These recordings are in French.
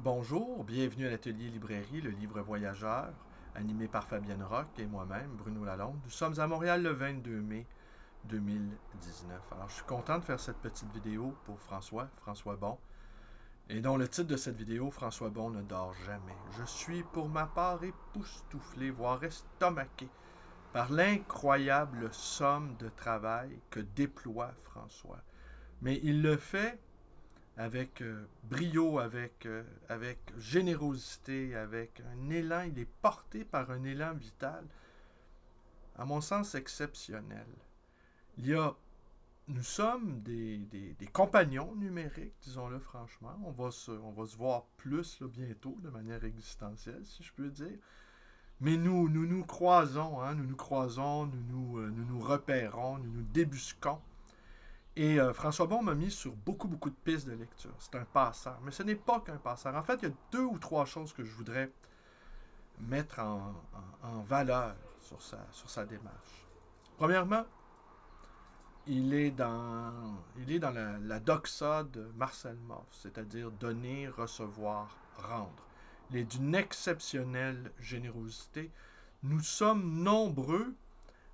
Bonjour, bienvenue à l'atelier librairie, le livre voyageur, animé par Fabienne Roch et moi-même, Bruno Lalonde. Nous sommes à Montréal le 22 mai 2019. Alors, je suis content de faire cette petite vidéo pour François Bon, et dont le titre de cette vidéo, François Bon ne dort jamais. Je suis pour ma part époustouflé, voire estomaqué, par l'incroyable somme de travail que déploie François. Mais il le fait avec brio, avec générosité, avec un élan. Il est porté par un élan vital, à mon sens, exceptionnel. Il y a, nous sommes des compagnons numériques, disons-le franchement. On va se voir plus là, bientôt, de manière existentielle, si je peux dire. Mais nous croisons, hein, nous nous repérons, nous nous débusquons. Et François Bon m'a mis sur beaucoup de pistes de lecture. C'est un passeur. Mais ce n'est pas qu'un passeur. En fait, il y a deux ou trois choses que je voudrais mettre en valeur sur sa démarche. Premièrement, il est dans la doxa de Marcel Mauss, c'est-à-dire donner, recevoir, rendre. Il est d'une exceptionnelle générosité. Nous sommes nombreux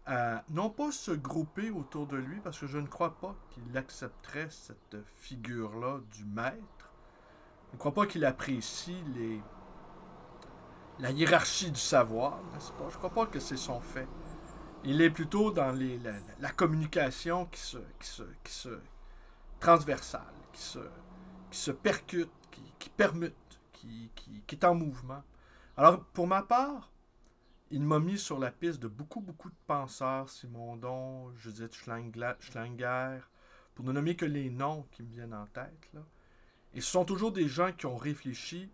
à non pas se grouper autour de lui, parce que je ne crois pas qu'il accepterait cette figure-là du maître. Je ne crois pas qu'il apprécie la hiérarchie du savoir, n'est-ce pas? Je ne crois pas que c'est son fait. Il est plutôt dans la communication qui se transversale, qui se percute, qui permute, qui est en mouvement. Alors, pour ma part, il m'a mis sur la piste de beaucoup de penseurs, Simondon, Judith Schlanger, pour ne nommer que les noms qui me viennent en tête. Là. Et ce sont toujours des gens qui ont réfléchi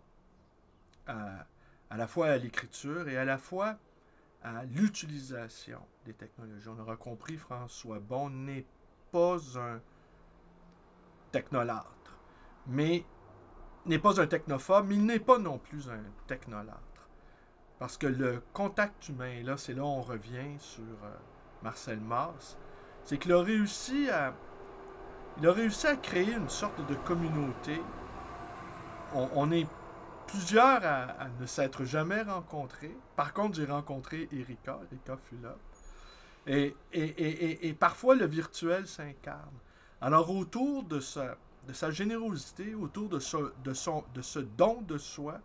à la fois à l'écriture et à la fois à l'utilisation des technologies. On aura compris, François Bon n'est pas un technolâtre, mais n'est pas un technophobe, mais il n'est pas non plus un technolâtre. Parce que le contact humain, là, c'est là où on revient sur Marcel Mauss, c'est qu'il il a réussi à créer une sorte de communauté. On est plusieurs à ne s'être jamais rencontrés. Par contre, j'ai rencontré Erika Fulop. Et parfois, le virtuel s'incarne. Alors, autour de sa générosité, autour de ce don de soi,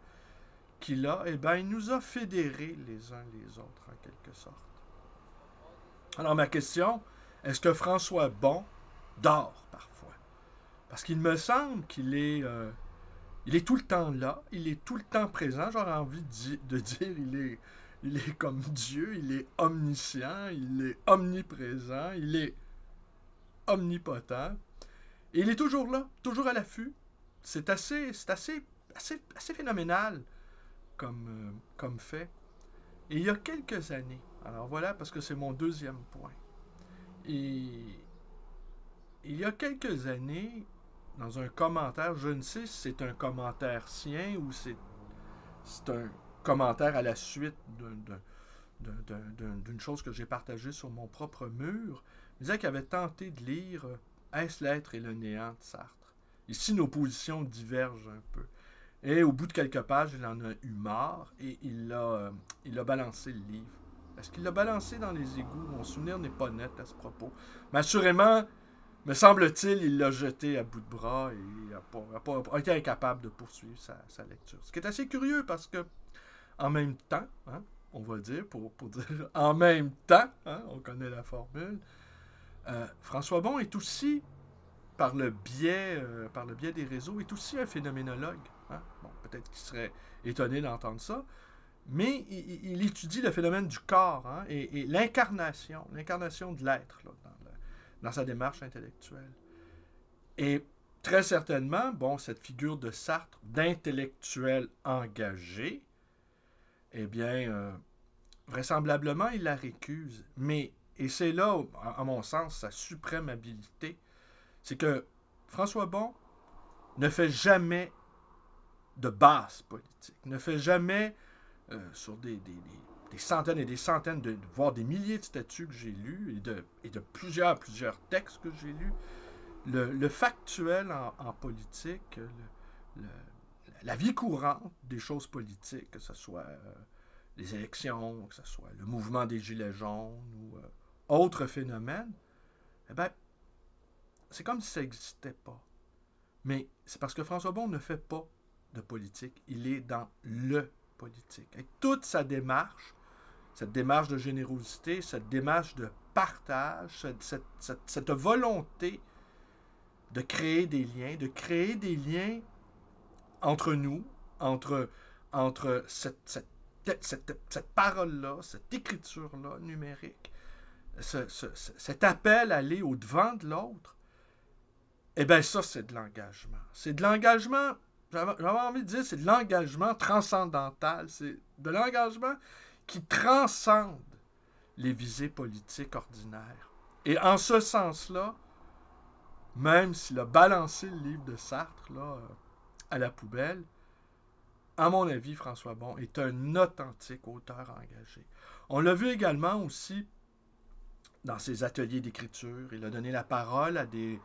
qu'il a, eh bien, il nous a fédérés les uns les autres, en quelque sorte. Alors, ma question, est-ce que François Bon dort parfois? Parce qu'il me semble il est tout le temps là, il est tout le temps présent. J'aurais envie de dire, il est comme Dieu, il est omniscient, il est omniprésent, il est omnipotent. Et il est toujours là, toujours à l'affût. C'est assez phénoménal comme fait. Et il y a quelques années, alors voilà, parce que c'est mon deuxième point. Et il y a quelques années, dans un commentaire, je ne sais si c'est un commentaire sien ou c'est un commentaire à la suite d'une chose que j'ai partagée sur mon propre mur, il disait qu'il avait tenté de lire Est-ce l'être et le néant de Sartre. Ici, nos positions divergent un peu. Et au bout de quelques pages, il en a eu marre et il a balancé le livre. Est-ce qu'il l'a balancé dans les égouts? Mon souvenir n'est pas net à ce propos. Mais assurément, me semble-t-il, il l'a jeté à bout de bras et il a été incapable de poursuivre sa lecture. Ce qui est assez curieux parce que, en même temps, hein, on va dire, pour dire en même temps, hein, on connaît la formule, François Bon est aussi, par le biais des réseaux, est aussi un phénoménologue. Hein? Bon, peut-être qu'il serait étonné d'entendre ça, mais il étudie le phénomène du corps hein, et l'incarnation de l'être là, dans sa démarche intellectuelle. Et très certainement, bon, cette figure de Sartre, d'intellectuel engagé, eh bien, vraisemblablement, il la récuse. Mais, et c'est là, à mon sens, sa suprême habileté, c'est que François Bon ne fait jamais de base politique, ne fait jamais sur des centaines et des centaines, voire des milliers de statuts que j'ai lus et de plusieurs textes que j'ai lus, le factuel en politique, le, la vie courante des choses politiques, que ce soit les élections, que ce soit le mouvement des Gilets jaunes ou autres phénomènes, eh bien, c'est comme si ça n'existait pas. Mais c'est parce que François Bon ne fait pas de politique. Il est dans le politique. Avec toute sa démarche, cette démarche de générosité, cette démarche de partage, cette volonté de créer des liens entre nous, entre cette parole-là, cette écriture-là numérique, cet appel à aller au-devant de l'autre, eh bien ça, c'est de l'engagement. C'est de l'engagement, j'avais envie de dire, c'est de l'engagement transcendantal. C'est de l'engagement qui transcende les visées politiques ordinaires. Et en ce sens-là, même s'il a balancé le livre de Sartre là, à la poubelle, à mon avis, François Bon est un authentique auteur engagé. On l'a vu également aussi dans ses ateliers d'écriture. Il a donné la parole à des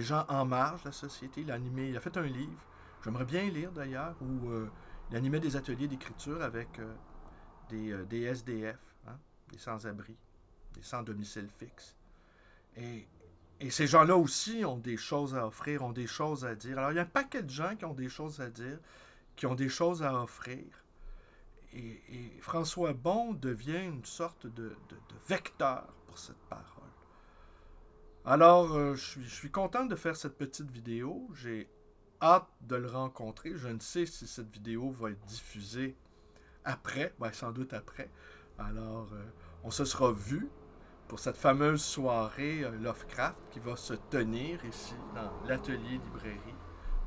gens en marge de la société. Il a fait un livre, j'aimerais bien lire d'ailleurs, où il animait des ateliers d'écriture avec des SDF, hein, des sans-abri, des sans-domicile fixe. Et ces gens-là aussi ont des choses à offrir, ont des choses à dire. Alors, il y a un paquet de gens qui ont des choses à dire, qui ont des choses à offrir. Et François Bon devient une sorte de vecteur pour cette parole. Alors, je suis content de faire cette petite vidéo. J'ai hâte de le rencontrer. Je ne sais si cette vidéo va être diffusée après, ben, sans doute après. Alors, on se sera vu pour cette fameuse soirée Lovecraft qui va se tenir ici dans l'atelier librairie,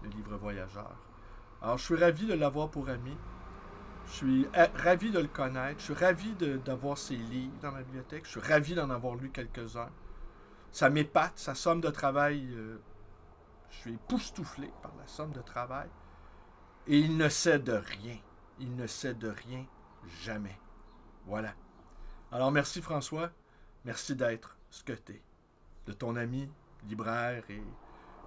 le livre voyageur. Alors, je suis ravi de l'avoir pour ami. Je suis ravi de le connaître. Je suis ravi d'avoir ses livres dans ma bibliothèque. Je suis ravi d'en avoir lu quelques-uns. Ça m'épate, sa somme de travail. Je suis époustouflé par la somme de travail. Et il ne sait de rien. Il ne sait de rien, jamais. Voilà. Alors, merci François. Merci d'être ce que t'es. De ton ami, libraire et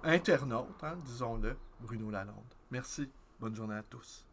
internaute, hein, disons-le, Bruno Lalonde. Merci. Bonne journée à tous.